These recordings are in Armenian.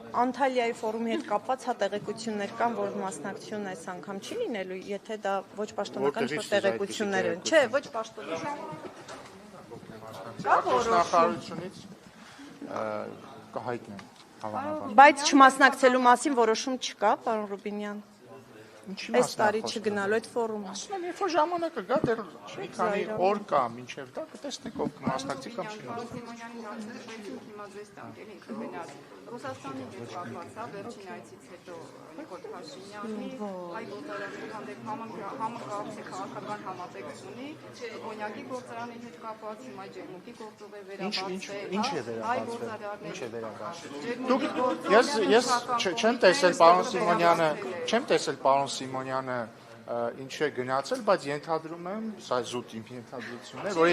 Անտալիայի ֆորումի հետ կապված հա տեղեկություններ կան, որ մասնակցությունն այս անգամ չի լինելու, եթե դա ոչ պաշտոնական տեղեկություններ են։ Չէ, ոչ պաշտոնական։ Նախարարությունից կհայտնեն հավանաբար։ Բայց չմասնակցելու մասին որոշում չկա, պարոն Ռուբինյան։ Այս տարի չգնալու այդ ֆորումը։ Ասում եմ, երբ որ ժամանակը գա, դեռ մի քանի օր կա, մինչև դա կտեսնենք ով կմասնակցի կամ չի Ռուսաստանի հետ կապված է վերջին այցից հետո Նիկոլ Փաշինյանի հայ գործարանի հանդեպ համակարգի քաղաքական համատեքստունի կոնյակի գործարանի հետ կապված հիմա ջերմուկի գործով է վերաբացվել։ Ինչ է վերաբացվել։ Ես չեմ տեսել պարոն Սիմոնյանը ինչ է գնացել, բայց ենթադրում եմ, սա զուտ իմ ենթադրությունն է, որ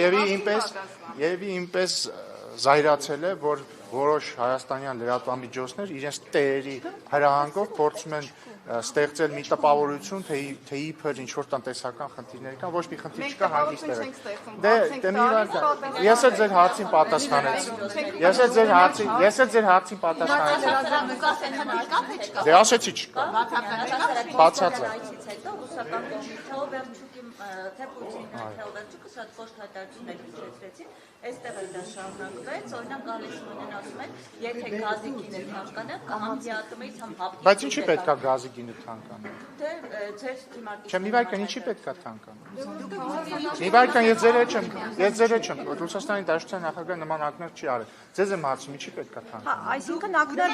երևի ինպես զայրացել է, որ որոշ հայաստանյան լրատվամիջոցներ իրենց տերերի հրահանգով փորձում են ստեղծել մի տպավորություն, թե իբր ինչ-որ տնտեսական խնդիրներ կան, ոչ մի խնդիր չկա, հանգիստ եղեք։ Դե մի վարդ, ես էլ ձեր հարցին պատասխանեցի։ Դե ասեցի չկա։ Բացած է։ Թե Պուտինը, թե Օվերչուկը շատ կոշտ հայտարարություններ հնչեցրեցին, այստեղ էլ դա շարունակվեց, օրինակ գալիս մունեն ասում են, եթե գազի գինը թանկանը, կամ ամբիատումից համ հապտի։ Բայց ինչի պետք է գազի գինը թանկանը։ Դե ձեր դիմարկի։ Չէ, մի վայրկյան ինչի պետք է թանկանը։ Մի վայրկյան ես ձեր հետ չեմ, Ռուսաստանի Դաշնության նախագահը նման ակներ չի արել։ Ձեզ եմ հարցում, ինչի պետք է թանկանը։ Այսինքն ակներ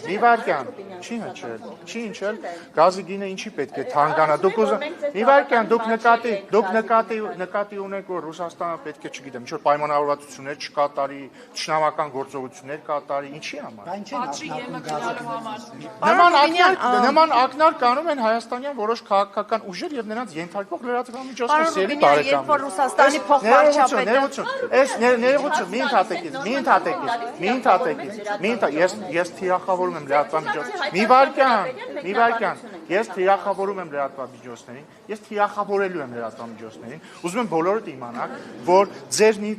Մի վայրկյան, չի հնչել, գազի գինը ինչի պետք է թանկանա։ Մի վայրկյան, դուք նկատի ունեք, որ Ռուսաստանը պետք է, չգիտեմ, ինչ-որ պայմանավորվածություններ չկատարի, թշնամական գործողություններ կատարի, ինչի համար։ Նման ակնար կանում են հայաստանյան որոշ քաղաքական ուժեր եւ նրանց ենթարկվող լրատվամիջոցներ, սերի բարեկամներ։ Երբ որ Ռուսաստանի փոխվարչապետը Ես թիրախավորում եմ լրատվամիջոցներին։ Մի վարքյան, ես թիրախավորում եմ լրատվամիջոցներին, ես թիրախավորելու եմ լրատվամիջոցներին։ Ուզում եմ բոլորդ իմանաք, որ ձեզնից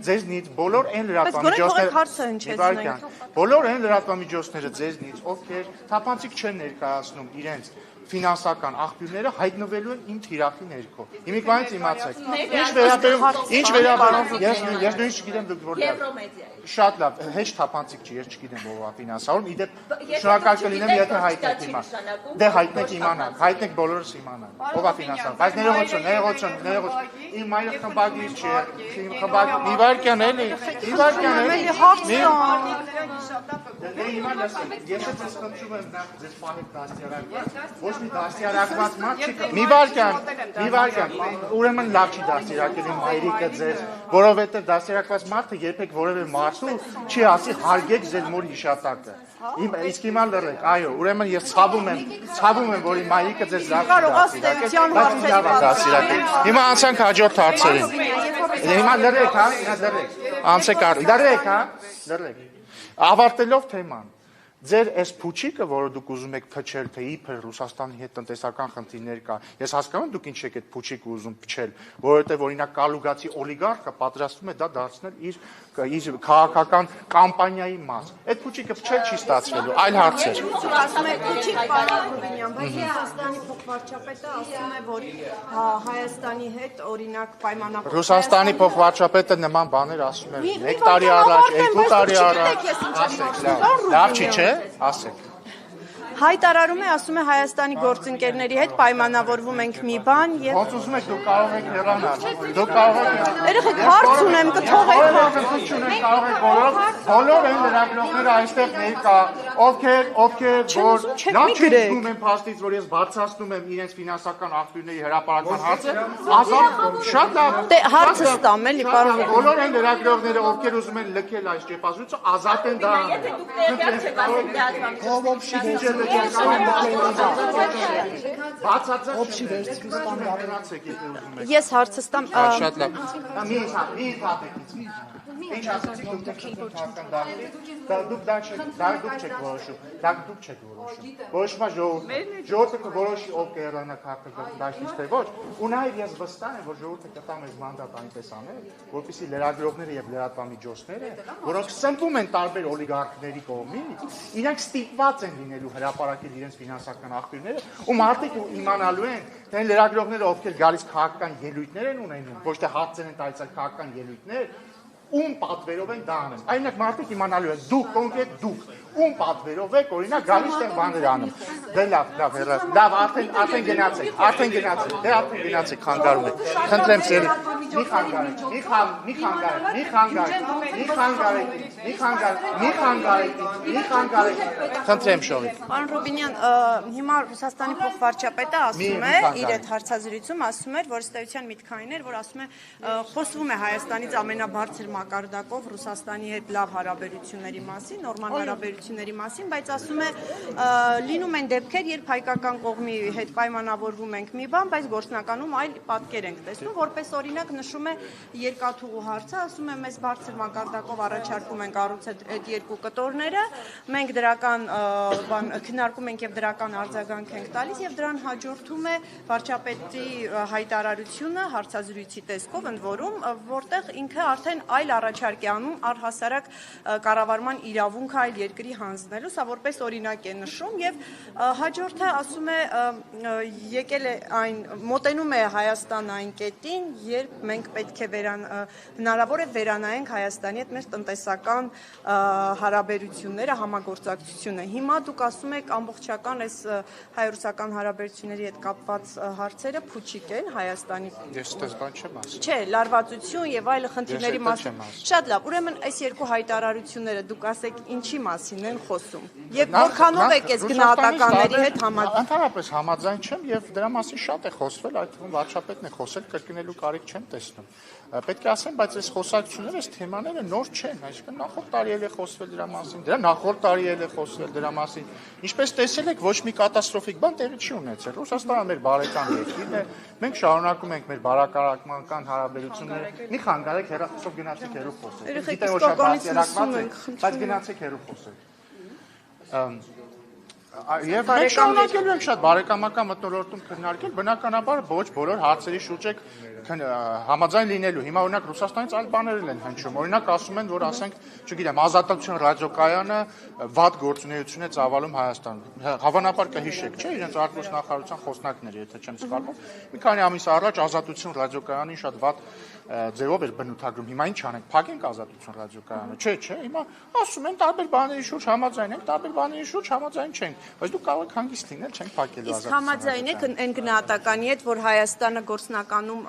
բոլոր այն լրատվամիջոցները ձեզնից, ովքեր թափանցիկ չեն ներկայացնում իրենց ֆինանսական աղբյուրները, հայտնվելու են իմ թիրախի ներքո։ Հիմիկվանից իմացեք։ Ինչ վերաբերում, ես նույնիսկ չգիտեմ դուք որտեղ։ Շատ լավ, հեչ թափանցիկ չի, ես չգիտեմ ով է ֆինանսավորում, իդեպ շնորհակալ կլինեմ, եթե հայտնեք իմանաք։ Դե հայտնեք իմանաք, հայտնեք բոլորս իմանանք, ով է ֆինանսավորում։ Բայց ներողություն, իմ մայրը խմբագիր չի, մի վարքյան էլի, ես ձեզ խնդրում եմ նախ ձեզ պահեք դաստիարակված, ոչ մի դաստիարակված մարդ չի կա։ Մի վարքյան, ուրեմն լավ չի դաստիարակել իմ մայրիկը ձեզ, որովհետև դաստիարակված մարդը երբեք որևէ մարդու չի ասի հարգեք ձեր մոր հիշատակը։ Իսկ հիմա լռեք, այո, ուրեմն ես ցավում եմ, որ իմ մայրիկը ձեզ լավ չի դաստիարակել, բայց լավ է դաստիարակել։ Հիմա անցանք հաջորդ հարցերին։ Հիմա լռեք, լռեք։ Ավարտելով թեման, ձեր այս փուչիկը, որը դուք ուզում եք փչել, թե իբր Ռուսաստանի հետ տնտեսական խնդիրներ կա, ես հասկանում եմ դուք ինչ եք այդ փուչիկը ուզում փչել, որովհետև օրինակ Կալուգացի օլիգարխը պատրաստվում է դա դարձնել իր քաղաքական կամպանիայի մաս։ Այդ փուչիկը փչել չի ստացվելու, այլ հարցեր։ Ասում է փուչիկ պարոն Ռուբինյան, բայց Ռուսաստանի փոխվարչապետը ասում է, որ Հայաստանի հետ օրինակ պայմանավորված։ Ռուսաստանի փոխվարչապետը նման բաներ ասում է 1 տարի առաջ, 2 տարի առաջ, ասեք, լավ չի, չէ՞, ասեք։ Հայտարարում է, ասում է Հայաստանի գործընկերների հետ պայմանավորվում ենք մի բան եւ Ոնց ուզում եք դուք կարող եք հեռանալ։ Դուք կարող եք երեխեք հարց ունեմ, կթողեք։ Կարող եք բոլոր այն լրագրողները այստեղ ներկա, ովքեր որ լավ չգիտում են փաստից, որ ես բարձրացնում եմ իրենց ֆինանսական աղբյուրների հրապարակման հարցը, ազատ շատ լավ։ Դե հարցը ստամ էլի, պարոն։ Բոլոր այն լրագրողները, ովքեր ուզում են լքել այս ճեպազրույցը, ազատ են դա անել։ Ես հարցը ստամ։ Շատ լավ։ Մի հատեկից։ Ինչ ասացիք դուք քաղաքական դուք չեք որոշում, դա դուք չեք որոշում։ Որոշումը ժողովուրդը կորոշի ով կհեռանա քաղաքական դաշտից թե ոչ, ու նաև ես վստահ եմ, որ ժողովուրդը կտա մեզ մանդատ այնպես անել, որպեսզի լրագրողները եւ լրատվամիջոցները, որոնք սնվում են տարբեր օլիգարխների կողմից, իրենք ստիպված են լինելու հրապարակել իրենց ֆինանսական աղբյուրները, ու մարդիկ իմանալու են, թե լրագրողները ովքեր գալիս քաղաքական ելույթներ են ունենում, ոչ թե հարցեր են տալիս այլ քաղաքական ելույթներ, ում պատվերով են դա անում։ Այնինչ մարդիկ իմանալու են, դուք կոնկրետ դուք ում պատվերով եք օրինակ գալիս են բաներ անում։ Դե լավ, արդեն գնացեք, դե արդեն գնացեք, խանգարում եք։ Խնդրեմ սերի, մի խանգարեք։ Խնդրեմ շողի։ Պարոն Ռուբինյան, հիմա Ռուսաստանի փոխվարչապետը ասում է իր այդ հարցազրույցում ասում էր, որ ըստ էության միտքային էր, որ ասում է խոսվում է Հայաստանից ամենաբարձր մակարդակով Ռուսաստանի հետ լավ հարաբերությունների մասին, նորմալ հարաբերությունների մասին, բայց ասում է լինում են դեպքեր, երբ հայկական կողմի հետ պայմանավորվում ենք մի բան, բայց գործնականում այլ պատկեր ենք տեսնում, որպես օրինակ նշում է երկաթուղու հարցը, ասում է մեզ բարձր մակարդակով առաջարկում են կառուցել այդ երկու կտորները, մենք դրական քննարկում ենք եւ դրական արձագանք ենք տալիս եւ դրան հաջորդում է վարչապետի հայտարարությունը հարցազրույցի տեսքով ընդ որում, որտեղ ինքը արդեն այլ առաջարկ է անում առհասարակ կառավարման իրավունք այլ երկրի հանձնելու, սա որպես օրինակ է նշում եւ հաջորդը ասում է եկել է այն մոտենում է Հայաստան այն կետին, երբ մենք պետք է հնարավոր է վերանայենք Հայաստանի հետ մեր տնտեսական հարաբերությունները, համագործակցությունը։ Հիմա դուք ասում եք ամբողջական այս հայ-ռուսական հարաբերությունների հետ կապված հարցերը փուչիկ են Հայաստանի։ Ես դες բան չեմ ասում։ Չէ, լարվածություն եւ այլ խնդիրների մասին։ Շատ լավ, ուրեմն այս երկու հայտարարությունները դուք ասեք ինչի մասին են խոսում։ Եվ որքանով եք այս գնահատականների հետ համաձայն։ Ընդհանրապես համաձայն չեմ եւ դրա մասին շատ է խոսվել, այդ թվում վարչապետն է խոսել, կրկնելու կարիք չեմ տեսնում։ Պետք է ասեմ, բայց այս խոսակցությունները, այս թեմաները նոր չեն, այսինքն նախորդ տարի էլ է խոսվել դրա մասին, դրա նախորդ տարի էլ է խոսվել դրա մասին։ Ինչպես տեսել եք, ոչ մի կատաստրոֆիկ բան տեղի չի ունեցել։ Ռուսաստանը մեր բարեկամ երկիրն է, մենք շարունակում ենք մեր բարակարգման հարաբերությունները։ Մի խանգարեք հեռախոսով գնացեք հեռու խոսեք։ Գիտեմ որ շատ բացելակված է, բայց գնացեք հեռու խոսեք։ Եվ մենք շարունակելու ենք շատ բարեկամական մթնոլորտում քննարկել, բնականաբար ոչ բոլոր հարցերի շուրջ եք համաձայն լինելու։ Հիմա օրինակ Ռուսաստանից այլ բաներ են հնչում։ Օրինակ ասում են, որ ասենք, չգիտեմ, Ազատություն ռադիոկայանը վատ գործունեություն է ծավալում Հայաստանում։ Հավանաբար կհիշեք, չէ՞, իրենց արտգործնախարարության խոսնակները, եթե չեմ սխալվում։ Մի քանի ամիս առաջ Ազատություն ռադիոկայանին շատ վատ ձևով էր բնութագրում։ Հիմա ինչ անենք, փակենք Ազատություն ռադիոկայանը։ Չէ, հիմա ասում են տարբեր բաների շուրջ համաձայն ենք, տարբեր բաների շուրջ համաձայն չենք, բայց դուք կարող եք հանգիստ լինել, չենք փակելու Ազատություն։ Իսկ համաձայն եք այն գնահատականի հետ, որ Հայաստանը գործնականում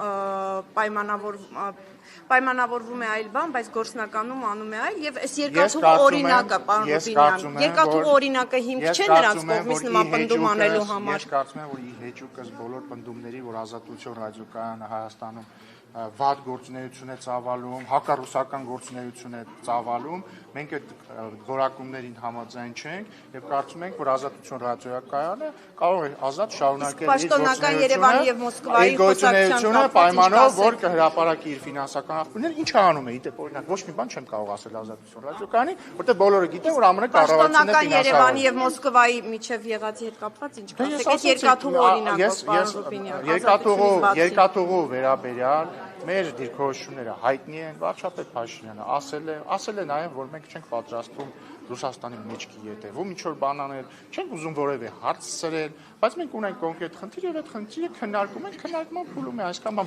պայմանավորվում է այլ բան, բայց գործնականում անում է այլ եւ այս երկաթուղու օրինակը, պարոն Ռուբինյան, երկաթուղու օրինակը հիմք չէ նրանց կողմից նման պնդում անելու համար։ Ես կարծում եմ, որ ի հեճուկս բոլոր պնդումների, որ Ազատություն ռադիոկայանը Հայաստանում վատ գործունեություն է ծավալում, հակառուսական գործունեություն է ծավալում, մենք այդ որակումներին համաձայն չենք եւ կարծում ենք, որ Ազատություն ռադիոկայանը կարող է ազատ շարունակել իր գործունեությունը պայմանով, որ կհրապարակի իր ֆինանսական աղբյուրները, ինչ անում է իդեպ օրինակ ոչ մի բան չեմ կարող ասել Ազատություն ռադիոկայանի, որտեղ բոլորը գիտեն, որ ԱՄՆ կառավարությունն է ֆինանսավորում։ Երևանի եւ Մոսկվայի միջև եղածի հետ կապված ինչ կասեք, այս երկաթուղու օրինակով, պարոն Ռուբինյան։ Երկաթուղու վերաբերյալ մեր դիրքորոշումները հայտնի են, վարչապետ Փաշինյանը ասել է նաև, որ մենք չենք պատրաստվում Ռուսաստանի մեջքի ետևում ինչ որ բան անել, չենք ուզում որևէ հարց սրել, բայց մենք ունենք կոնկրետ խնդիր եւ այդ խնդիրը քննարկում ենք, քննարկման փուլում է, այսքան բան,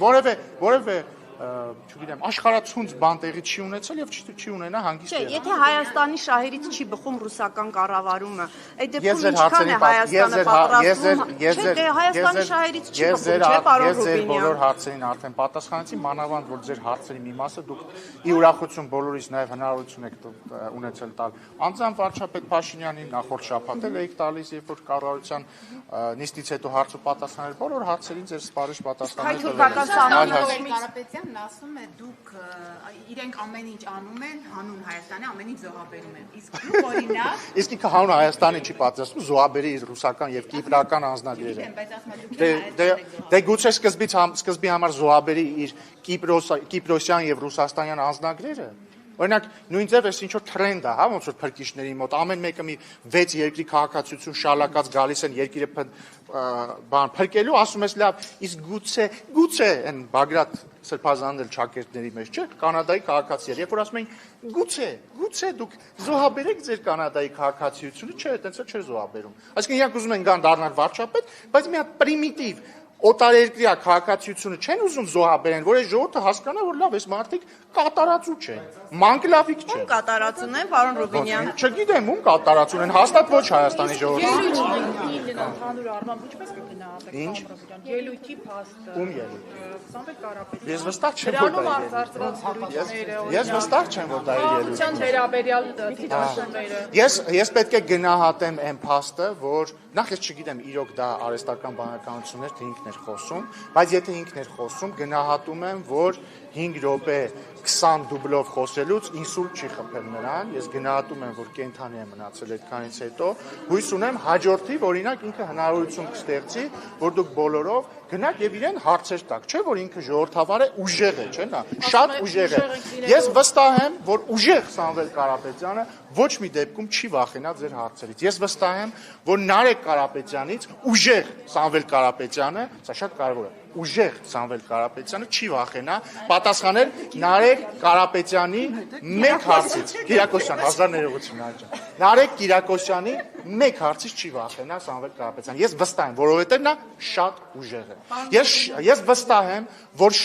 որևէ չգիտեմ, աշխարհացունց բան տեղի չի ունեցել եւ չի ունենա հանգիստ։ Չէ, եթե Հայաստանի շահերից չի բխում ռուսական կառավարումը, այդ դեպքում ինչքան է Հայաստանը պատրաստվում։ Չէ, Հայաստանի շահերից չի բխում, չէ, պարոն Ռուբինյան։ Ես ձեր բոլոր հարցերին արդեն պատասխանեցի, մանավանդ որ ձեր հարցերի մի մասը դուք ի ուրախություն բոլորիս նաեւ հնարավորություն եք ունեցել տալ։ Անձամբ վարչապետ Փաշինյանին նախորդ շաբաթ էլ եք տալիս, երբ որ կառավարության նիստից հետո հարց ու պատասխանել բոլոր հարցերին ձեր սպառիչ պատասխաններ։ Ասում է դուք իրենք ամեն ինչ անում են, հանուն Հայաստանի ամեն ինչ զոհաբերում են։ Իսկ դուք օրինակ Իսկ ինքը հանուն Հայաստանի չի պատրաստում զոհաբերի իր ռուսական եւ կիպրական անձնագրերը։ Դե գուցե սկզբի համար զոհաբերի իր կիպրոսյան եւ ռուսաստանյան անձնագրերը։ Օրինակ, նույն ձև էս ինչ որ տրենդ է, հա, ոնց որ փրկիչների մոտ, ամեն մեկը մի 6 երկրի քաղաքացիություն շալակած գալիս են երկիրը բան փրկելու, ասում ես լավ, իսկ գուցե այն Բագրատ Սրբազանն էլ ճակերտների մեջ չէ, կանադայի քաղաքացիներ, երբ որ ասում են գուցե դուք զոհաբերեք ձեր կանադայի քաղաքացիությունը, չէ, այտենց էլ չէ զոհաբերում։ Այսինքն իրանք ուզում են գան դառնալ վարչապետ, բայց մի հատ պրիմիտիվ օտարերկրյա քաղաքացիությունը չեն ուզում զոհաբերեն, որ այս ժողովուրդը հասկանա, որ լավ, այս մարդիկ կատարածու չեն, մանկլավիկ չեն։ Ում կատարածուն են, պարոն Ռուբինյան։ Չգիտեմ, ում կատարածուն են, հաստատ ոչ Հայաստանի ժողովուրդը։ Ընդհանուր առմամբ ինչպես կգնահատեք Ռուբինյան։ Ելույթի փաստը։ Ում ելույթ։ Սամվել Կարապետյանը։ Ես վստահ չեմ, որ դա Ես վստահ չեմ, որ դա ելույթ է։ Վերաբերյալ դիտարկումները։ Ես պետք է գնահատեմ այն փաստը, որ նախ ես չգիտեմ իրոք դա արհեստական բանականություններ թե ինքն էր խոսում, բայց եթե ինքն էր խոսում, գնահատում եմ, որ 5 րոպե 20 դուբլով խոսելուց ինսուլտ չի խփել նրան, ես գնահատում եմ, որ կենթանի է մնացել այդքանից հետո, հույս ունեմ հաջորդիվ, օրինակ ինքը հնարավորություն կստեղծի, որ դուք բոլորով գնաք եւ իրեն հարցեր տաք, չէ՞ որ ինքը ժողովրդավար է, ուժեղ է, չէ՞ նա, շատ ուժեղ է։ Ես վստահ եմ, որ ուժեղ Սամվել Կարապետյանը ոչ մի դեպքում չի վախենա ձեր հարցերից։ Ես վստահ եմ, որ Նարեկ Կարապետյանից ուժեղ Սամվել Կարապետյանը, սա շատ կարևոր է, ուժեղ Սամվել Կարապետյանը չի վախենա պատասխանել Նարեկ Կարապետյանի մեկ հարցից։ Կիրակոսյան, 1000 ներողություն աջա։ Նարեկ Կիրակոսյանի մեկ հարցից չի վախենա Սամվել Կարապետյանը։ Ես վստահ եմ, որովհետև նա շատ ուժեղ է։ Ես վստահ եմ, որ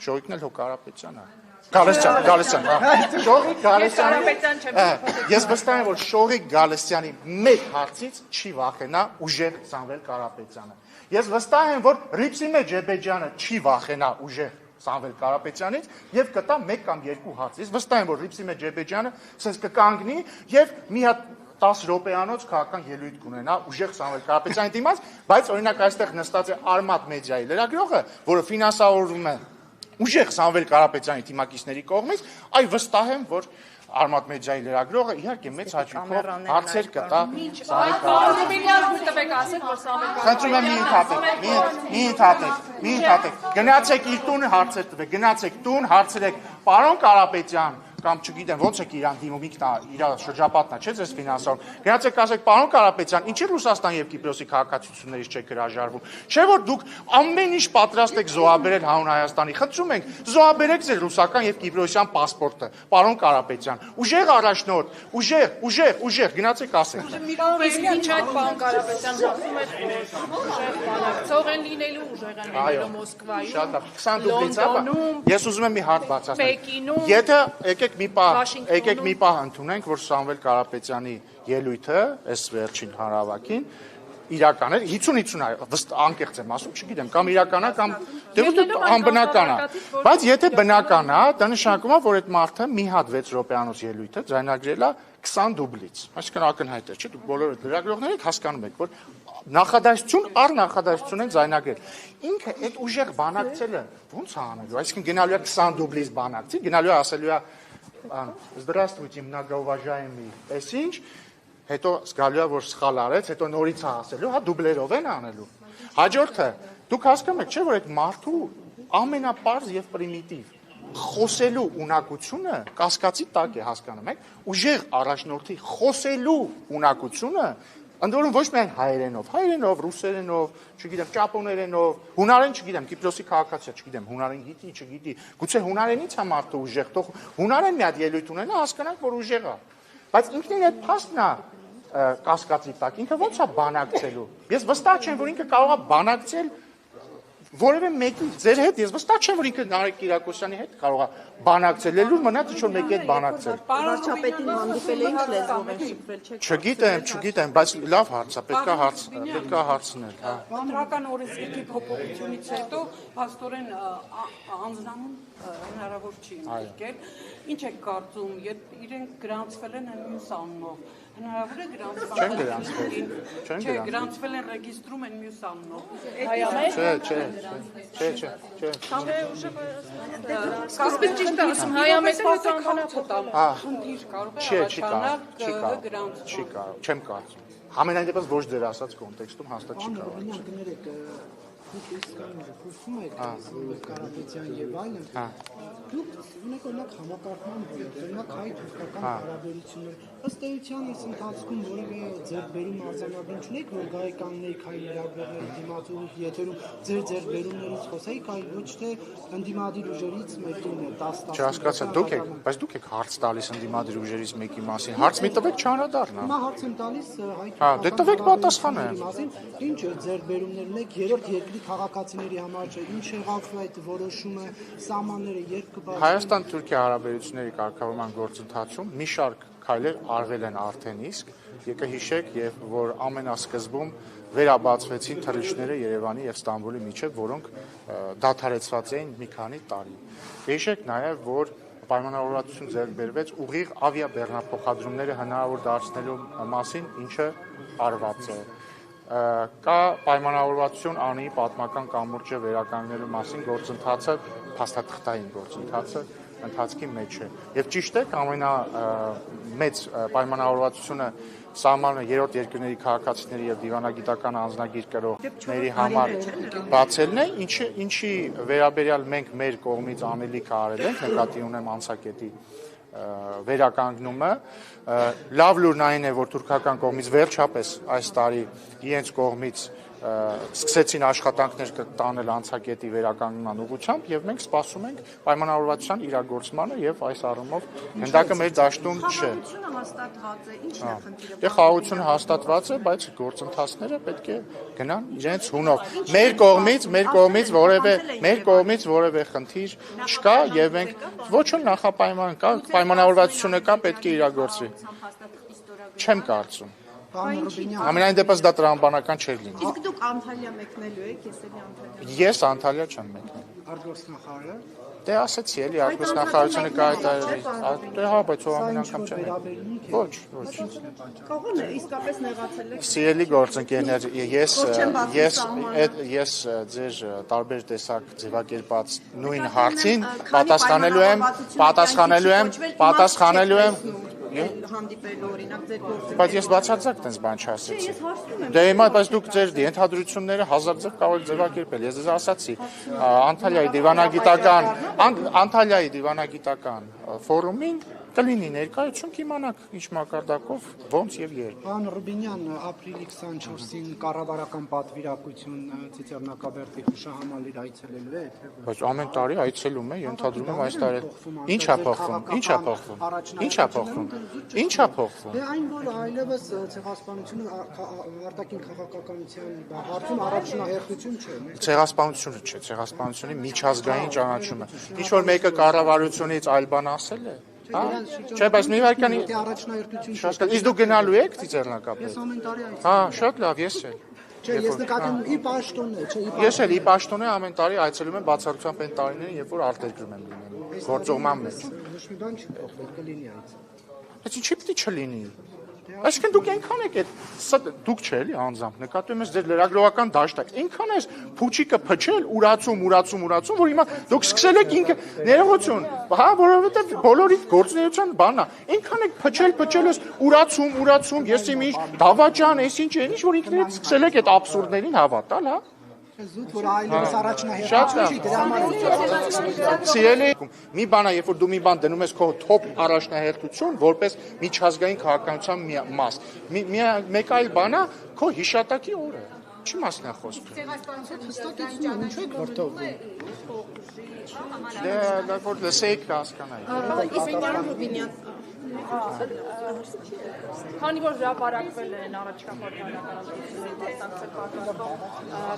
Շողիկն էլ հո Կարապետյան է։ Գալստյան, Շողիկ Գալստյանի։ Ես վստահ եմ, որ Շողիկ Գալստյանի մեկ հարցից չի վախենա ուժեղ Սամվել Կարապետյանը։ Ես վստահ եմ, որ Ռիփսիմե Ջեբեջյանը չի վախենա ուժեղ Սամվել Կարապետյանից եւ կտա 1 կամ 2 հարց։ Ես վստահ եմ, որ Ռիփսիմե Ջեբեջյանը ցես կկանգնի եւ մի հատ 10 րոպեանոց քաղաքական ելույթ կունենա ուժեղ Սամվել Կարապետյանի դիմաց, բայց օրինակ այստեղ նստած է Արմատ մեդիայի լրագրողը, որը ֆինանսավորվում է ուժեղ Սամվել Կարապետյանի թիմակիցների կողմից, այ վստահ եմ, որ Արմատ մեդիայի լրագրողը իհարկե մեծ հաճույքով հարցեր կտա Խնդրում եմ մի ընդհատեք, գնացեք իր տուն հարցեր տվեք, գնացեք տուն հարցրեք, պարոն Կարապետյան, կամ չգիտեմ ոնց եք իրան դիմում ինքն իր շրջապատն է, չէ՞ ձեզ ֆինանսավոր։ Գնացեք ասեք, պարոն Կարապետյան, ինչի Ռուսաստանի եւ Կիպրոսի քաղաքացիություններից չեք հրաժարվում։ Չէ՞ որ դուք ամեն ինչ պատրաստ եք զոհաբերել հանուն Հայաստանի։ Խնդրում ենք, զոհաբերեք ձեր ռուսական եւ կիպրոսյան պասպորտը, պարոն Կարապետյան։ Ուժեղ առաջնորդ, ուժեղ, գնացեք ասեք։ Ինչ այդ պարոն Կարապետյան ասում է ուժեղ բանակցող են լինելու, ուժեղ են լինելու Մոսկվայում, Շատ լավ, 20 դուբլից ապա։ Ես ուզում եմ մի հարց բացատրել։ Պեկինում, Եթե եկեք մի պահ ընդունենք, որ Սամվել Կարապետյանի ելույթը, այս վերջին հանրավակին, իրական է, 50-50 անկեղծ եմ ասում, չգիտեմ, կամ իրական է, կամ անբնական է։ Բայց եթե բնական է, դա նշանակում է, որ այդ մարդը մի հատ 6 րոպեանոց ելույթը ձայնագրել է 20 դուբլից։ Այսինքն ակնհայտ է, չէ՞, դուք բոլորը լրագրողներ եք հասկանում եք, որ նախադասություն առ նախադասություն են ձայնագրել։ Ինքը այդ ուժեղ բանակցելը ո՞նց է անելու։ Այսինքն գնալու է 20 դուբլից բանակցի, գնալու է ասելու է Здравствуйте, многоуважаемый, այսինչ, հետո զգալու է, որ սխալ արեց, հետո նորից է ասելու, հա դուբլերով են անելու։ Հաջորդը, դուք հասկանում եք, չէ՞ որ այդ մարդու ամենապարզ եւ պրիմիտիվ խոսելու ունակությունը կասկածի տակ է, հասկանում եք, ուժեղ առաջնորդի խոսելու ունակությունը ընդ որում ոչ միայն հայերենով, ռուսերենով, չգիտեմ, ճապոներենով, հունարեն չգիտեմ, Կիպրոսի քաղաքացիա, չգիտեմ, հունարեն գիտի, չգիտի, գուցե հունարենից է մարդը ուժեղ, թող հունարեն մի հատ ելույթ ունենա, հասկանանք, որ ուժեղ է։ Բայց ինքնին այդ փաստն է կասկածի տակ, ինքը ո՞նց է բանակցելու։ Ես վստահ չեմ, որ ինքը կարող է բանակցել որևէ մեկի ձեր հետ, ես վստահ չեմ, որ ինքը Նարեկ Կիրակոսյանի հետ կարող է բանակցել, ելույթ մնաց ինչ-որ մեկի հետ բանակցել։ Վարչապետին հանդիպել էին լեզվով են շփվել, Չգիտեմ, բայց լավ հարց է, պետք է հարցնել, հա։ Ընտրական օրենսգրքի փոփոխությունից հետո փաստորեն անձնանուն հնարավոր չի ընդգրկել։ Ինչ եք կարծում, իրենք գրանցվել են մյուս անունով, հնարավոր է գրանցվել են ռեգիստրում են մյուս անունով։ Սկզբից ճիշտ ասում, հայամետը հետո անվանապետալ։ Խնդիր կարող է առաջանալ Չի կարող, չեմ կարծում։ Համենայն դեպս ոչ ձեր ասած կոնտեքստում հաստատ չի կարող։ Խոսում եք Կարապետյան եւ այլն։ Դուք ունեք օրինակ համակարգման ոլորտ, օրինակ հայ-թուրքական հարաբերություններ։ Ըստ էության այս ընթացքում որևէ ձեռքբերում արձանագրում չունեք, որ գայկաննեիք հայ լրագրողների դիմացու եթերում ձեր ձեռքբերումներից խոսեիք, այլ ոչ թե ընդդիմադիր ուժերից մեկին 10-10։ Չհասկացա, դուք եք, բայց դուք եք հարց տալիս ընդդիմադիր ուժերից մեկի մասին։ Հարց մի տվեք չանդառնա։ Հիմա հարց եմ տալիս Դե տվեք պատասխանը։ Ինչ ձեռքբերումներ ունեք երրորդ երկրի քաղաքացիների համար չէ, ինչ եղավ այդ որոշումը, սահմանները երբ կբացվեն։ Հայաստան-Թուրքիա հարաբերությունների կարգավորման գործընթացում մի շարք քայլեր արվել են արդեն իսկ, եկը հիշեք, եւ որ ամենասկզբում վերաբացվեցին թռիչքները Երևանի եւ Ստամբուլի միջեւ, որոնք դադարեցված էին մի քանի տարի։ Հիշեք նաեւ, որ պայմանավորվածություն ձեռք բերվեց ուղիղ ավիաբեռնափոխադրումները հնարավոր դարձնելու մասին, ինչը արված է։ Կա պայմանավորվածություն անի պատմական կամուրջը վերականգնելու մասին գործընթացը, փաստաթղթային գործընթացը ընթացքի մեջ է։ Եվ ճիշտ է, ամենամեծ պայմանավորվածությունը սահմանը երրորդ երկրների քաղաքացիների եւ դիվանագիտական անձնագիր կրողների համար բացելն է, ինչի վերաբերյալ մենք մեր կողմից անելիք արել ենք, նկատի ունեմ անցակետի վերականգնումը, լավ լուրն այն է, որ թուրքական կողմից վերջապես այս տարի իրենց կողմից սկսեցին աշխատանքներ տանել անցակետի վերականգնման ուղղությամբ եւ մենք սպասում ենք պայմանավորվածության իրագործմանը եւ այս առումով հնդակը մեր դաշտում չէ։ Խաղաղությունը հաստատված է, բայց գործընթացները պետք է գնան իրենց հունով։ Մեր կողմից որևէ խնդիր չկա եւ մենք ոչ էլ նախապայման կա, պայմանավորվածությունը կա, պետք է իրագործվի։ Չեմ կարծում։ Ամենայն դեպս դա տրամաբանական չէր լինի։ Իսկ դուք Անտալիա մեկնելու եք, ես էլի Անտալիա։ Ես Անտալիա չեմ մեկնել։ Արտգործնախարարը։ Դե ասեցի էլի արտգործնախարարությունը կայտարելի։ Դե հա, բայց ով ամեն անգամ չեմ։ Ոչ։ Կողմն է իսկապես նեղացել եք։ Սիրելի գործընկերներ, ես ձեր տարբեր տեսակ ձևակերպած նույն հարցին պատասխանելու եմ հանդիպելու օրինակ ձեր գործը։ Բայց ես բացարձակ տենց բան չասեցի։ Դե հիմա բայց դուք ձեր ենթադրությունները հազար ձև կարող եք ձևակերպել։ Ես ձեզ ասացի, Անտալիայի դիվանագիտական ֆորումին կլինի ներկայություն, կիմանաք ինչ մակարդակով, ոնց եւ երբ։ Պարոն Ռուբինյան, ապրիլի 24-ին կառավարական պատվիրակություն Ծիծեռնակաբերդի հուշահամալիր այցելելու է, թե ոչ։ Բայց ամեն տարի այցելում է, ենթադրում եմ այս տարի։ Ինչա փոխվում։ Դե այն, որ այլևս ցեղասպանությունը արտաքին քաղաքականության հարցում առաջնահերթություն չէ։ Ցեղասպանությունը չէ, ցեղասպանությունի միջազգային ճանաչումը։ Ինչ որ մեկը կառավարությունից այլ բան ասել է։ Չէ, բայց մի վարկանի իսկ դուք գնալու եք Ծիծեռնակաբերդ։ Ես ամեն տարի այցելում։ Հա, շատ լավ, ես էլ։ Չէ, ես նկատում եմ ի պաշտոնն է, չէ, Ես էլ ի պաշտոնե ամեն տարի այցելում եմ բացառությամբ այն տարիներին, երբ որ արտերկրում եմ լինում, գործողման մեջ։ Ոչ մի բան չի փոխվել, կլինի այց։ Բայց ինչի՞ պիտի չլինի։ Այսինքն դուք այնքան եք այդ դուք չէ էլի անձամբ նկատում ես ձեր լրագրողական դաշտը այնքան ես փուչիկը փչել ուրացում որ հիմա դուք սկսել եք ինքը ներողություն հա որովհետև բոլորի գործունեության բանն է այնքան եք փչել ես ուրացում ես իմ ինչ դավաճան ես ինչ որ ինքներդ սկսել եք այդ աբսուրդներին հավատալ հա Զուտ որ այլևս առաջնահերթություն չի դրա համար Սիրելի մի բան է երբ որ դու մի բան դնում ես քո top առաջնահերթություն որպես միջազգային քաղաքականության մաս մեկ այլ բան է քո հիշատակի օրը Չի մասն է խոսքը հստակեցնում ինչու եք վրդովում Դե որ լսեիք հասկանայի Քանի որ հրապարակվել են առաջկա խորհրդարանական մասնակցել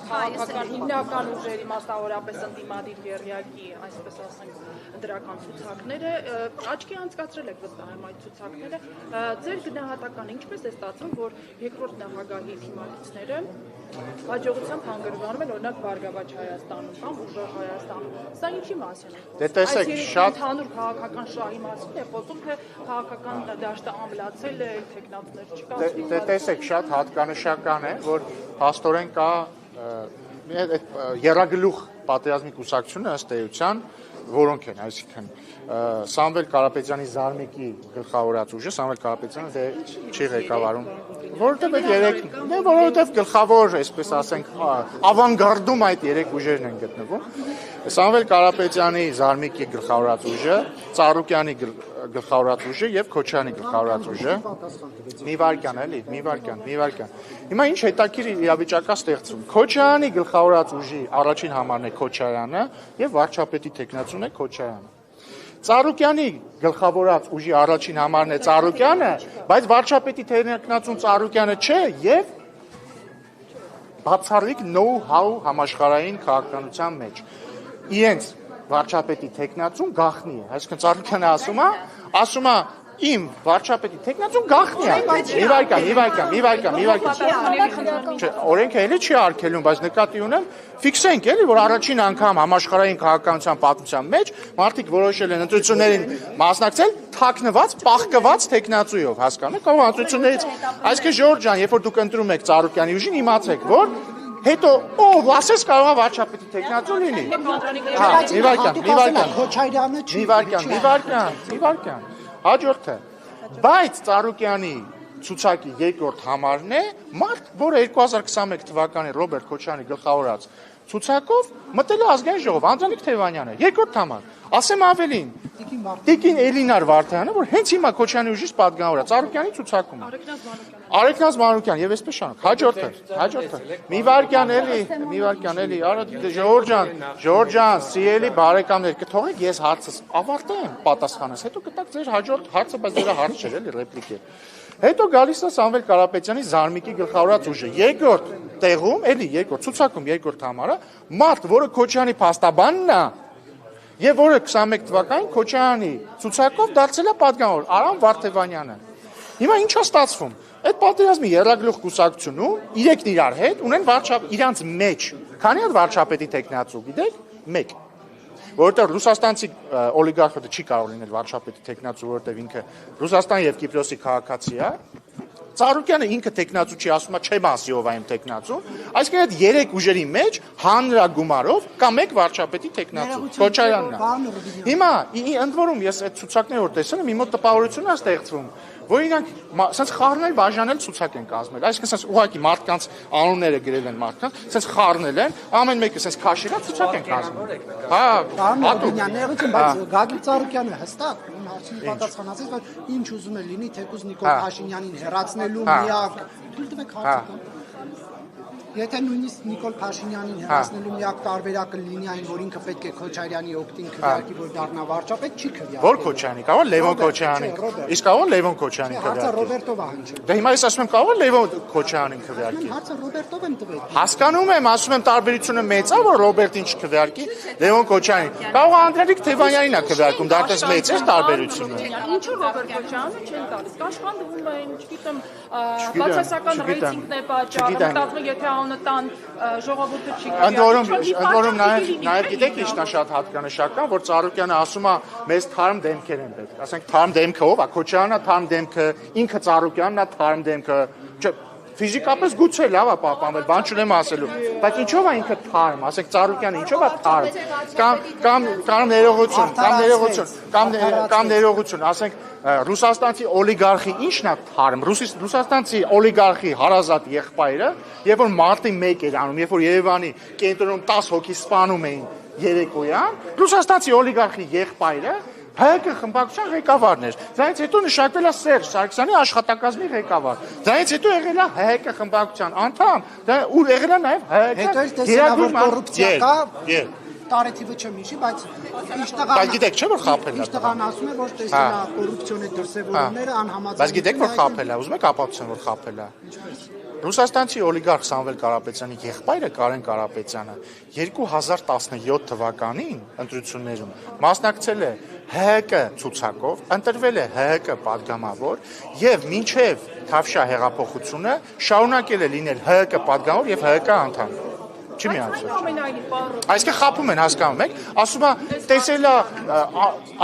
քաղաքական հիմնական ուժերի մասնավորապես ընդդիմադիր երյակի, այսպես ասենք, դրական ցուցակները, աչքի անցկացրել եք վստահեմ այդ ցուցակները, ձեր գնահատականը ինչպես է ստացվում, որ երկրորդ նախագահի թիմակիցները հաջողությամբ հանգրվանում են օրինակ Բարգավաճ Հայաստանում կամ Ուժեղ Հայաստանում։ Սա ինչի մասին է խոսքը։ Դե տեսեք, շատ ընդհանուր քաղաքական շահի մասին է խոսում, թե քաղաքական դաշտը ամլացել է, տեխնացներ չկա։ Դե տեսեք, շատ հատկանշական է, որ հաստորեն կա երագլուխ պատերազմի կուսակցությունը ըստ էության, որոնք են, այսինքն Սամվել Կարապետյանի զարմիկի գլխավորած ուժը, Սամվել Կարապետյանը դե չի ղեկավարում Որովհետև այդ երեք, որովհետև գլխավոր, այսպես ասենք, ավանգարդում այդ երեք ուժերն են գտնվում։ Սամվել Կարապետյանի Զարմիկի գլխավորած ուժը, Ծառուկյանի գլխավորած ուժը եւ Քոչարյանի գլխավորած ուժը։ Մի վարքան էլի, մի վարքան։ Հիմա ինչ հետաքրքիր իրավիճակա ստեղծում։ Քոչարյանի գլխավորած ուժի առաջին համարն է Քոչարյանը եւ վարչապետի տեխնացուն է Քոչարյանը։ Ծառուկյանի գլխավորած ուժի առաջին համարն է Ծառուկյանը, բայց վարչապետի տեխնացուն Ծառուկյանը չէ եւ բացառիկ know-how համաշխարհային քաղաքականության մեջ։ Իրենց վարչապետի տեխնացուն գախնի է, այսինքն Ծառուկյանը ասում է իմ վարչապետի տեխնացուն գախնի է։ Մի վարքան։ Չէ, օրենքը էլի չի արգելում, բայց նկատի ունեմ, ֆիքսենք էլի, որ առաջին անգամ համաշխարհային քաղաքականության պատմության մեջ մարդիկ որոշել են ընտրություններին մասնակցել թաքնված, պահկված տեխնացույով, հասկանու՞մ, կարող ընտրություններից, այսինքն Ժորժ ջան, երբ որ դուք ընտրում եք Ծառուկյանի ուժին, իմացեք, որ հետո ով ասես կարող է վարչապետի տեխնացու լինի։ Մի վարքան։ Հաջորդը, բայց Ծառուկյանի ցուցակի երկրորդ համարն է մարդ, որը 2021 թվականի Ռոբերտ Քոչարյանի գլխավորած ցուցակով մտել է ազգային ժողով, Անդրանիկ Թևանյանը, երկրորդ համար։ Ասեմ ավելին, Տիկին Էլինար Վարդյանը, որ հենց հիմա Քոչարյանի ուժից պատգամավոր է, Ծառուկյանի ցուցակում։ Արեգնազ Մանուկյան եւ այսպես շարունակ։ Հաջորդը։ Մի վարքան էլի, արա Ժորժ ջան, սիրելի բարեկամներ, կթողեք ես հարցս ավարտեմ պատասխանս, հետո կտակ ձեր հաջորդ հարցը, բայց դրա հարց չէ, էլի ռեպլիկ է։ Հետո գալիս է Սամվել Կարապետյանի Զարմիկի գլխավորած ուժը։ Երկրորդ տեղում, էլի երկրորդ ցուցակում երկրորդ համարը, մարդ, որը Քոչարյանի փաստաբանն է, եւ որը 21 թվականին Քոչարյանի ցուցակով դարձել է պատգամավոր Արամ Վարդևանյանը։ Հիմա ինչ է ստացվում։ Այդ պատերազմի երրագլուխ կուսակցությունում իրենք իրար հետ ունեն իրանց մեջ քանի հատ վարչապետի տեխնացու, գիտեք, 1։ Որովհետև ռուսաստանցի օլիգարխը չի կարող լինել վարչապետի տեխնացու, որովհետև ինքը Ռուսաստան եւ Կիպրոսի քաղաքացի է։ Ծառուկյանը ինքը տեխնացու չի, ասում է չեմ ասիով այն տեխնացու, այսինքն այդ երեք ուժերի մեջ հանրագումարով կա մեկ վարչապետի տեխնացու, Քոչարյանն է։ Հիմա ընդ որում ես այդ ցուցակները որ տեսել եմ, իմ մոտ տպավորություն է ստեղծվում, որ իրանք սենց խառնել բաժանել ցուցակ են կազմել, այսինքն սենց ուղղակի մարդկանց անունները գրել են մարդկանց, սենց խառնել են, ամեն մեկը սենց քաշելա ցուցակ են կազմել։ Հա, հատուկ, բայց Գագիկ Ծառուկյանը հստակ հարցին պատասխանացեց, որ ինչ ուզում է լինի, թեկուզ Նիկոլ Փաշինյանին հեռացնելու միակ, թույլ տվեք հարցը։ Եթե նույնիսկ Նիկոլ Փաշինյանին հեռացնելու միակ տարբերակը լինի այն, որ ինքը պետք է Քոչարյանի օգտին քվեարկի, որ դառնա վարչապետ, չի քվեարկի։ Որ Քոչարյանի, կարող Լևոն Քոչարյանին։ Իսկ կարող Լևոն Քոչարյանին քվեարկի։ Հարցը Ռոբերտով է հնչել։ Դե հիմա ես ասում եմ կարող Լևոն Քոչարյանին քվեարկի։ Հարցը Ռոբերտով եմ տվել։ Հասկանում եմ, ասում եմ տարբերությունը մեծ է, որ Ռոբերտին չքվեարկի, Լևոն Քոչարյանին։ Կարող Անդրանիկ Թևանյանին է քվեարկում, դա այդպես մեծ է տարբերությունը։ Ինչու Ռոբերտ Քոչարյանը չեն տալիս։ Կաշխանդվում են, չգիտեմ, բացասական ռեյտինգն է պատճառը, մտածում եմ, եթե անունը տան ժողովուրդը չի Ընդ որում նաև գիտեք ինչն է շատ հատկանշական, որ Ծառուկյանը ասում է մեզ թարմ դեմքեր են պետք։ Ասենք թարմ դեմքը ով է, Քոչարյանն է թարմ դեմքը, ինքը Ծառուկյանն է թարմ դեմքը։ Ֆիզիկապես գուցե լավ է պահպանվել, բան չունեմ ասելու, բայց ինչով է ինքը թարմ, ասենք Ծառուկյանը ինչով է թարմ, կամ ներողություն, ասենք Ռուսաստանցի օլիգարխի ի՞նչն է թարմ, Ռուսաստանցի օլիգարխի հարազատ եղբայրը, երբ որ մարտի 1 էր անում, երբ որ Երևանի կենտրոնում 10 հոգի սպանում էին երեկոյան, Ռուսաստանցի օլիգարխի եղբայրը ՀԿ խմբակցության ղեկավարն էր։ Դրանից հետո նշանակվել է Սերժ Սարգսյանի աշխատակազմի ղեկավար։ Դրանից հետո եղել է ՀԿ խմբակցության անդամ, ու եղել է նաև ՀԿ գերագույն կոռուպցիա կա։ Տարեթիվը չեմ հիշի, բայց Բայց գիտեք չէ՞ որ խաբել է։ Իշտղան ասում է, որ տեսնա կոռուպցիոնի դրսևորումները անհամաձայն։ Բայց գիտեք որ խաբել է, ուզում եք ապացուցեմ որ խաբել է։ Ռուսաստանցի օլիգարխ Սամվել Կարապետյանի եղբայրը Կարեն Կարապետյանը 2017 թվականին ընտրություններում մասնակցել է ՀՀԿ ցուցակով, ընտրվել է ՀՀԿ պատգամավոր եւ մինչեւ Թավշյա հեղափոխությունը շարունակել է լինել ՀՀԿ պատգամավոր եւ ՀՀԿ անդամ։ Չի միացել։ Այսինքն խափում են, հասկանում եք, ասում է տեսել է,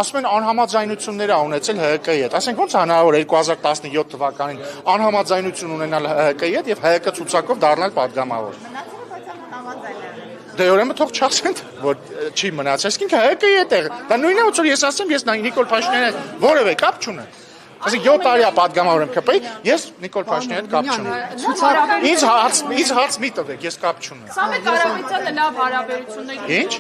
ասում են անհամաձայնություններ ունեցել ՀՀԿ-ի հետ։ Ասենք ոնց հնարավոր 2017 թվականին անհամաձայնություն ունենալ ՀՀԿ-ի հետ եւ ՀՀԿ ցուցակով դառնալ պատգամավոր։ Դե ուրեմն թող չասեն, որ չի մնացել, այսինքն ՀՀԿ-ի հետ է։ Դա նույնն է, որ ես ասեմ, ես Նիկոլ Փաշինյանի հետ որևէ կապ չունեմ։ Ասենք 7 տարի է падգամավոր եմ ԿՊ-ի, ես Նիկոլ Փաշինյանի հետ կապ չունեմ։ Ինձ հարց մի տվեք, ես կապ չունեմ։ Սամվել Կարապետյանը լավ հարաբերություններ Ինչ։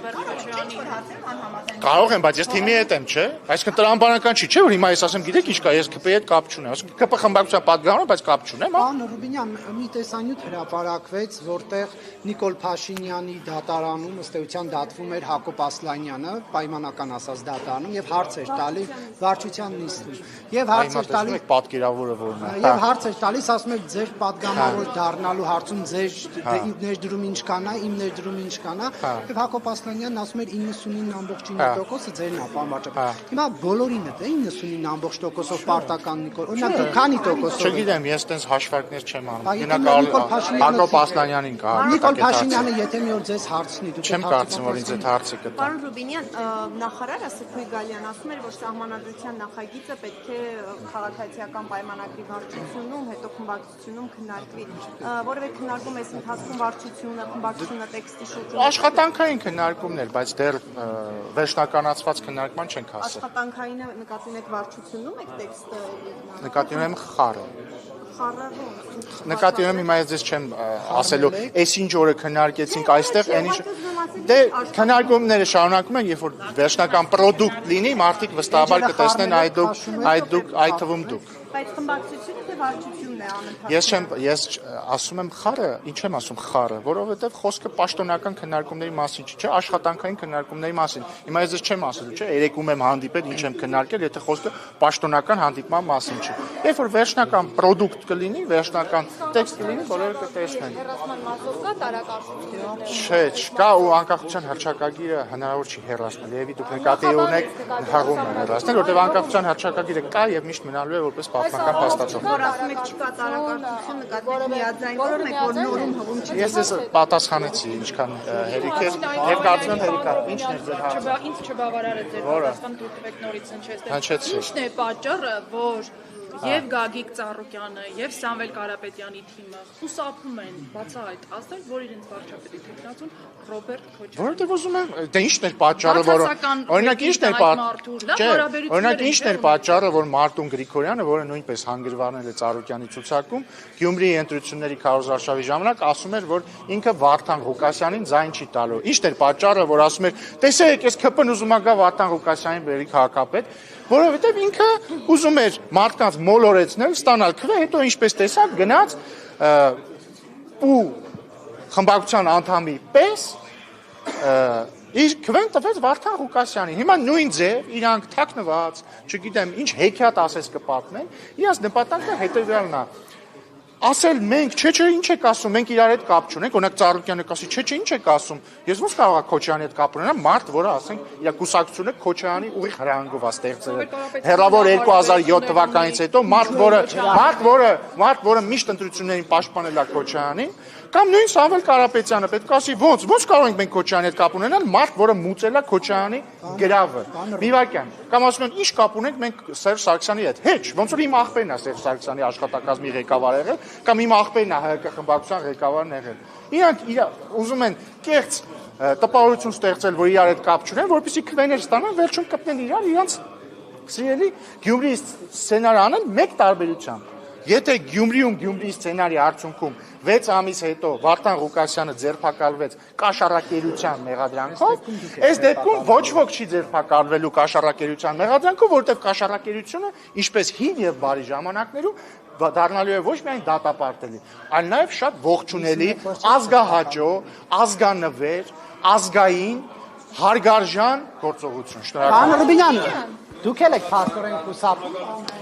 Կարող եմ, բայց ես թիմի հետ եմ, չէ՞։ Այսինքն տրամաբանական չի, չէ՞ որ հիմա ես ասեմ, գիտեք ինչ կա, ես ԿՊ-ի հետ կապ չունեմ։ Ասենք ԿՊ խմբակցության падգամավոր եմ, բայց կապ չունեմ, հա։ Պարոն Ռուբինյան, մի տեսանյութ հրապարակվեց, որտեղ Նիկոլ Փաշինյանի դատարանում ըստ էության դատվում էր Հակոբ Ասլանյանը, պայմանական ասած դատարանում, եւ հարց էր տալի վարչության նիստում։ Եվ հարց էր տալի պատկերավորը որն է։ Եվ հարց էր տալիս, ասում եք ձեր падգամավոր դառնալու հարցում ձեր ներդրում ինչքան է, իմ ներդրում ինչքան է, եւ Հակոբ Ասլանյանն ասում էր 99.9%-ը ձերն է, պարոն վարչապետ։ Հիմա բոլորինը թե 99% պարտական Նիկոլ, օրինակ դուք քանի տոկոսով։ Չգիտեմ, ես տենց հաշվարկներ չեմ անում։ Գնա Հակոբ Ասլանյանին կա։ Նիկոլ Փաշինյանը եթե մի օր ձեզ հարցնի, դուք չեմ կարծում, որ ինձ այդ հարցը կտա։ Պարոն Ռուբինյան, նախարար Ասեփոյ Գալյան ասում էր, որ սահմանադրության նախագիծը պետք է քաղաքացիական պայմանագրի վարչությունում, հետո խմբակցությունում քննարկվի, որովհետեւ քննարկում այս ընթացքում վարչությունը, խմբակցությունը տեքստի շուրջ Աշխատանքային քննարկումներ, բայց դեռ վերջնականացված քննարկման չենք հասել։ Աշխատանքայինը նկատի ունեք վարչությունում եք տեքստը Նկատի ունեմ խառը։ խառարում։ Նկատի ունեմ հիմա ես չեմ ասելու, այս ինչ օրը քննարկեցինք այստեղ, այն ինչ դե քննարկումները շարունակում են, երբ որ վերջնական product լինի, մարդիկ վստահաբար կտեսնեն այդ թվում դուք։ Բայց խմբակցությունը թե վարչությունն է անընդհատ։ Ես ասում եմ խառը, ինչ եմ ասում խառը, որովհետև խոսքը պաշտոնական քննարկումների մասին չի, չէ, աշխատանքային քննարկումների մասին։ Հիմա ես չեմ ասելու, չէ, երեկում եմ հանդիպել, ինչ եմ քննարկել, եթե խոսքը պաշտոնական հանդիպման մասին չի։ Երբ որ վերջնական product կլինի, վերջնական տեքստ կլինի, բոլորը կտեսնեն։ հեռացման մասով կա տարակարծություն։ Չէ, չկա ու անկախության հռչակագիրը հնարավոր չի հեռացնել։ Եվի դուք նկատի ունեք հաղում են հեռացնել, որտեղ անկախության հռչակագիրը կա եւ միշտ մնալու է որպես պատմական փաստացող։ Որ ասում եք չկա տարակարծություն, նկատի միաձայնվում եք, որ նորում հղում չի։ Ես պատասխանեցի ինչքան հերիք է եւ կարծում եմ հերիք է։ Ինչն է ձեր հարցը։ Ինձ չբավարար է ձեր պատասխան դուք եք նորից հնչեցել։ Ինչն է պատճառը, որ եւ Գագիկ Ծառուկյանը եւ Սամվել Կարապետյանի թիմը խուսափում են բացահայտ ասել, որ իրենց վարչապետի թեկնածուն Ռոբերտ Քոչարյանը։ Որովհետեւ ուզում եմ, դե ինչն էր պատճառը, որ օրինակ ինչն էր պատճառը, որ Մարտուն Գրիգորյանը, որը նույնպես հանգրվանել է Ծառուկյանի ցուցակում, Գյումրիի ընտրությունների քարոզարշավի ժամանակ ասում էր, որ ինքը Վարդան Ղուկասյանին ձայն չի տալու։ Ինչն էր պատճառը, որ ասում էր, տեսեք, ես ԿՊ-ն ուզում ա գա Վարդան Ղուկասյանին բերի քաղաքապետ, որովհետև ինքը ուզում էր մարդկանց մոլորեցնել, ստանալ քվե, հետո ինչպես տեսակ գնաց ու խմբակցության անդամի պես իր քվեն տվեց Վարդան Ղուկասյանին։ Հիմա նույն ձև իրանք թաքնված, չգիտեմ, ինչ հեքիաթ ասես կպատմեն, իրանց նպատակը հետևյալն է։ Ասել մենք, չէ, ինչ եք ասում, մենք իրար հետ կապ չունենք, օրինակ Ծառուկյանը կասի, չէ, ինչ եք ասում։ Ես ոնց կարող եմ Քոչարյանի հետ կապ ունենամ, մարդ, որը ասենք, իր կուսակցությունը Քոչարյանի ուղիղ հրանգով է ստեղծել։ Հեռավոր 2007 թվականից հետո մարդ, որը միշտ ընտրություններին պաշտպանել է Քոչարյանին, կամ նույն Սամվել Կարապետյանը պետք է ասի, ոնց կարող ենք մենք Քոչարյանի հետ կապ ունենալ, մարդ, որը մուծել է Քոչարյանի գրավը։ Մի վարքյան։ Կամ ասում են, ի՞նչ կապ ունենք մենք Սերժ Սարգսյանի հետ։ Հեչ, ոնց որ իմ աղբերն է Սերժ Սարգսյանի աշխատակազմի ղեկավար եղել, կամ իմ աղբերն է ՀՀԿ խմբակցության ղեկավարն եղել։ Իրանք ուզում են կեղծ տպավորություն ստեղծել, որ իրար հետ կապ չունեն, որպեսզի քվեներ ստանան, վերջում կպնեն իրար իրանց սիրելի Գյումրիի սցենարը անեն մեկ տարբերությամբ։ Եթե Գյումրիում Գյումրիի սցենարի արդյունքում 6 ամիս հետո Վարդան Ղուկասյանը ձերբակալվեց կաշառակերության մեղադրանքով, այս դեպքում ոչ ոք չի ձերբակալվելու կաշառակերության մեղադրանքով, որովհետև կաշառակերությունը, ինչպես հին եւ բարի ժամանակներում, դառնալու է ոչ միայն դատապարտելի, այլ նաեւ շատ ողջունելի, ազգահաճո, ազգանվեր, ազգային, հարգարժան գործողություն։ Շնորհակալ եմ։ Պարոն Ռուբինյան, դուք եք փաստորեն խուսափում։